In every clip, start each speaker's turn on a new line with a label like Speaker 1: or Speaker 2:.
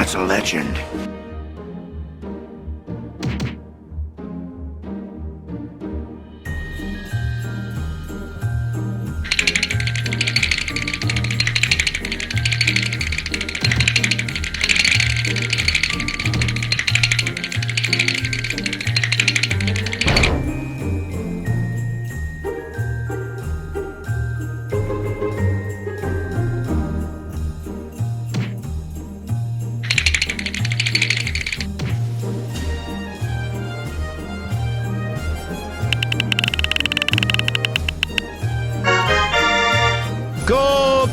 Speaker 1: That's a legend.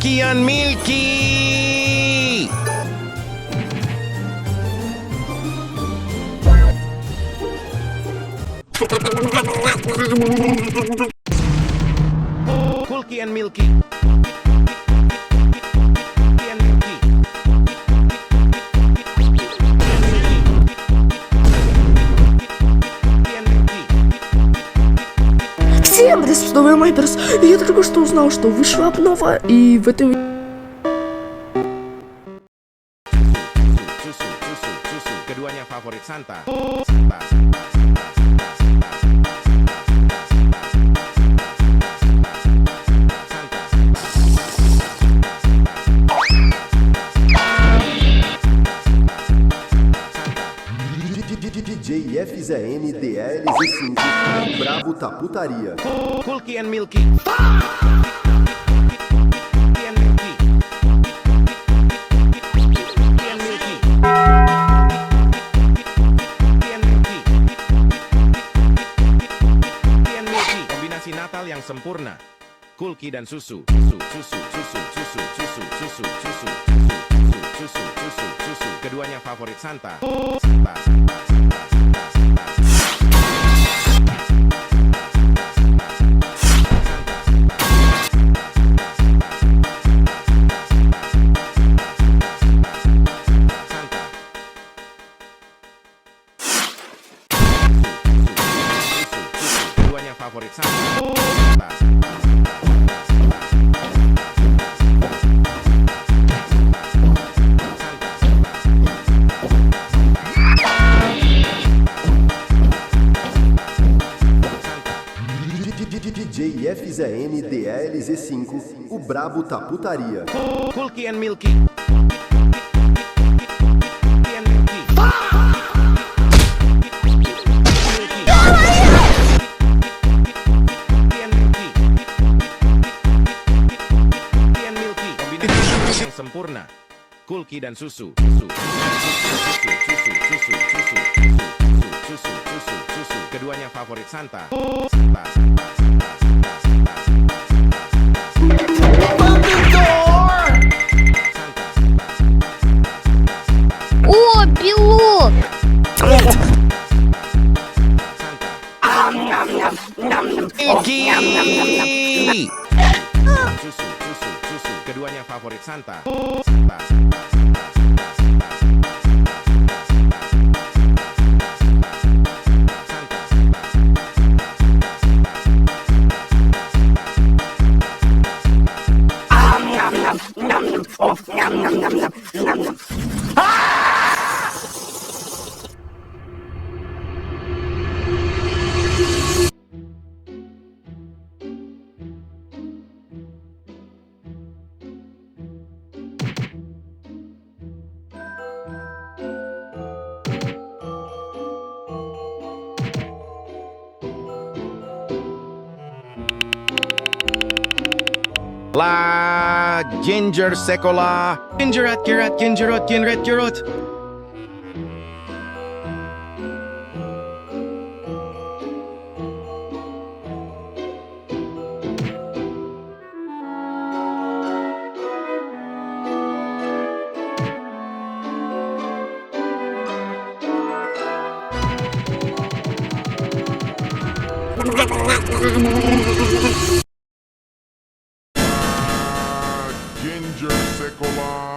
Speaker 2: Kian Milky! Kulki and Milky.
Speaker 3: Всем привет, с Новыми Майперс. И я только что узнал, что вышла обнова, и в этой...
Speaker 2: Keduanya favorit Santa.
Speaker 4: DJ FZNDLZ5, brabo tá putaria.
Speaker 2: Kulki and Milky. Kombinasi Natal yang sempurna. Kulki dan susu. Keduanya favorit Santa. Keduanya favorit Santa.
Speaker 4: DJ FZNDLZ5, o brabo tá putaria.
Speaker 2: Kulki and Milky. Kombinasi yang sempurna. Kulki dan susu. Keduanya favorit Santa.
Speaker 5: О, белок!
Speaker 2: Susu. Keduanya favorit Santa. La ginger sekolah. Ginjerat, gerat, ginjerot, ginret, gerot.
Speaker 6: Ginger sekolah.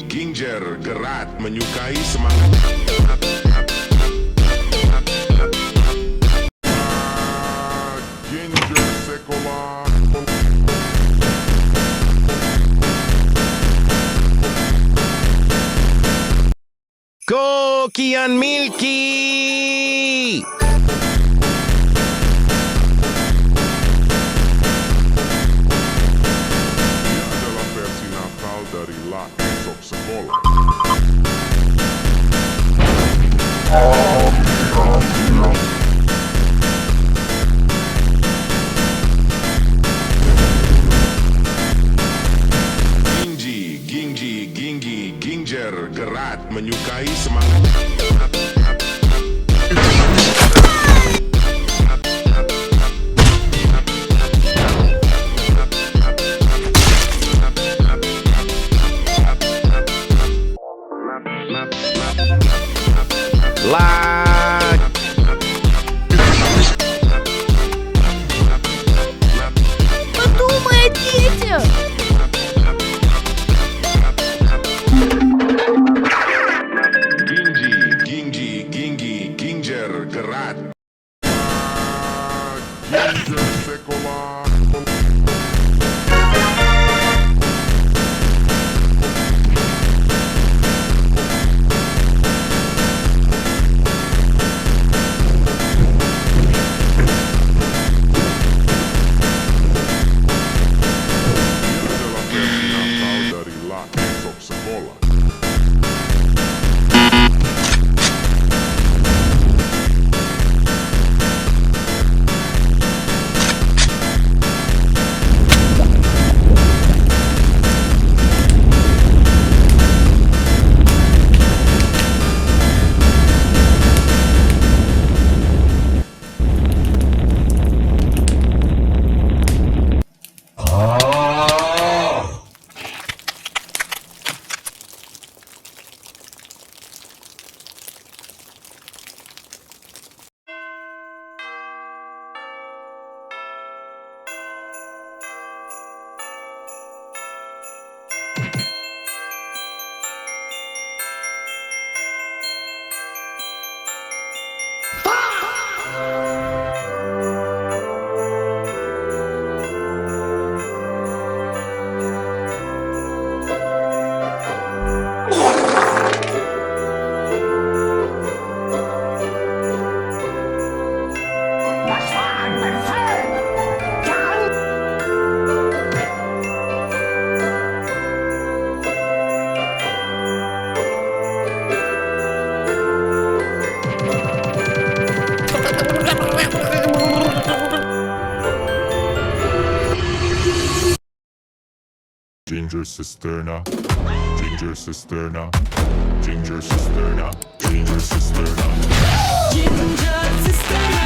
Speaker 6: Ginger, gerat. gerak, menyukai semangat. Ginger sekolah.
Speaker 2: Kokian Milky.
Speaker 6: Ini adalah versi Natal dari Lah Esok Sekolah. Ginger, gerak, menyukai semangat.
Speaker 5: Подумай о детях.
Speaker 6: Ginger, gerak. Ginger sekolah. Ginger cisterna, ginger cisterna, ginger cisterna, ginger cisterna.
Speaker 1: Ginger cisterna,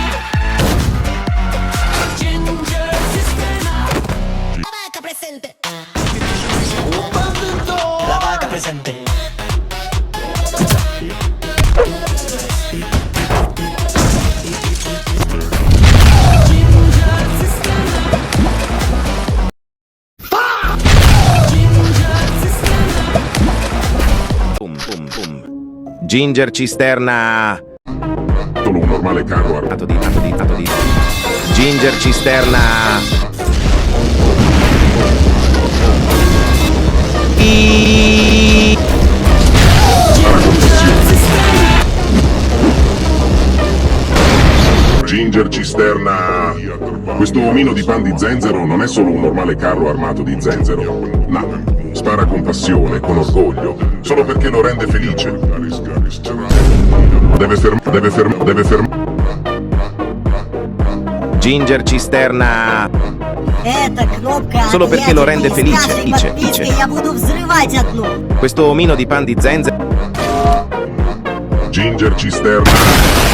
Speaker 1: ginger cisterna. Lavaca presente. Lavaca presente.
Speaker 2: Ginger cisterna.
Speaker 6: Solo un normale carro armato.
Speaker 2: Ginger cisterna.
Speaker 6: Ginger cisterna. Questo omino di pan di zenzero non è solo un normale carro armato di zenzero. No, spara con passione, con orgoglio, solo perché lo rende felice. Deve fermare.
Speaker 2: Ginger cisterna.
Speaker 7: Эта кнопка
Speaker 2: Solo perché lo rende felice, dice.
Speaker 7: Я буду взрывать одну.
Speaker 2: Questo omino di pan di zenzero.
Speaker 6: Ginger cisterna.